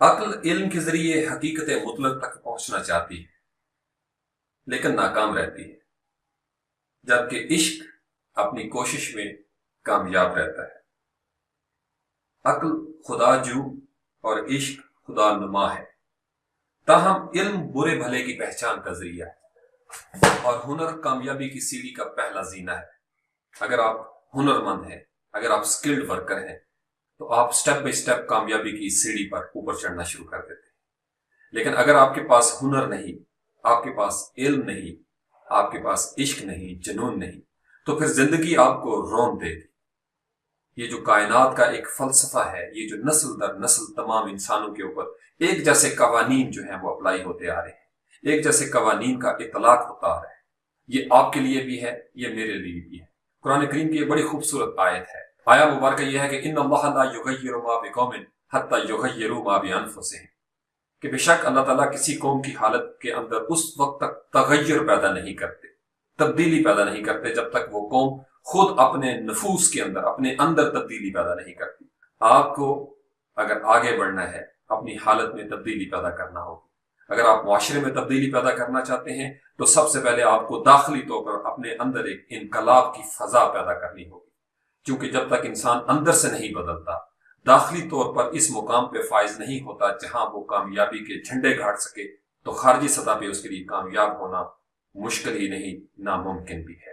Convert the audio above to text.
عقل علم کے ذریعے حقیقت مطلق تک پہنچنا چاہتی ہے لیکن ناکام رہتی ہے، جبکہ عشق اپنی کوشش میں کامیاب رہتا ہے۔ عقل خدا جو اور عشق خدا نما ہے، تاہم علم برے بھلے کی پہچان کا ذریعہ ہے اور ہنر کامیابی کی سیڑھی کا پہلا زینہ ہے۔ اگر آپ ہنرمند ہیں، اگر آپ سکلڈ ورکر ہیں، تو آپ سٹیپ بائی سٹیپ کامیابی کی سیڑھی پر اوپر چڑھنا شروع کر دیتے ہیں۔ لیکن اگر آپ کے پاس ہنر نہیں، آپ کے پاس علم نہیں، آپ کے پاس عشق نہیں، جنون نہیں، تو پھر زندگی آپ کو رون دے گی۔ یہ جو کائنات کا ایک فلسفہ ہے، یہ جو نسل در نسل تمام انسانوں کے اوپر ایک جیسے قوانین جو ہیں وہ اپلائی ہوتے آ رہے ہیں، ایک جیسے قوانین کا اطلاق ہوتا آ رہا ہے، یہ آپ کے لیے بھی ہے، یہ میرے لیے بھی ہے۔ قرآن کریم کی یہ بڑی خوبصورت آیت ہے۔ آیا مبارکہ یہ ہے کہ ان اللہ لا یغیر ما بقوم حتی یغیروا ما بانفسہم، کہ بے شک اللہ تعالیٰ کسی قوم کی حالت کے اندر اس وقت تک تغیر پیدا نہیں کرتے، تبدیلی پیدا نہیں کرتے، جب تک وہ قوم خود اپنے نفوس کے اندر، اپنے اندر تبدیلی پیدا نہیں کرتی۔ آپ کو اگر آگے بڑھنا ہے، اپنی حالت میں تبدیلی پیدا کرنا ہوگی۔ اگر آپ معاشرے میں تبدیلی پیدا کرنا چاہتے ہیں تو سب سے پہلے آپ کو داخلی طور پر اپنے اندر ایک انقلاب کی فضا پیدا کرنی ہوگی، کیونکہ جب تک انسان اندر سے نہیں بدلتا، داخلی طور پر اس مقام پہ فائز نہیں ہوتا جہاں وہ کامیابی کے جھنڈے گاڑ سکے، تو خارجی سطح پہ اس کے لیے کامیاب ہونا مشکل ہی نہیں، ناممکن بھی ہے۔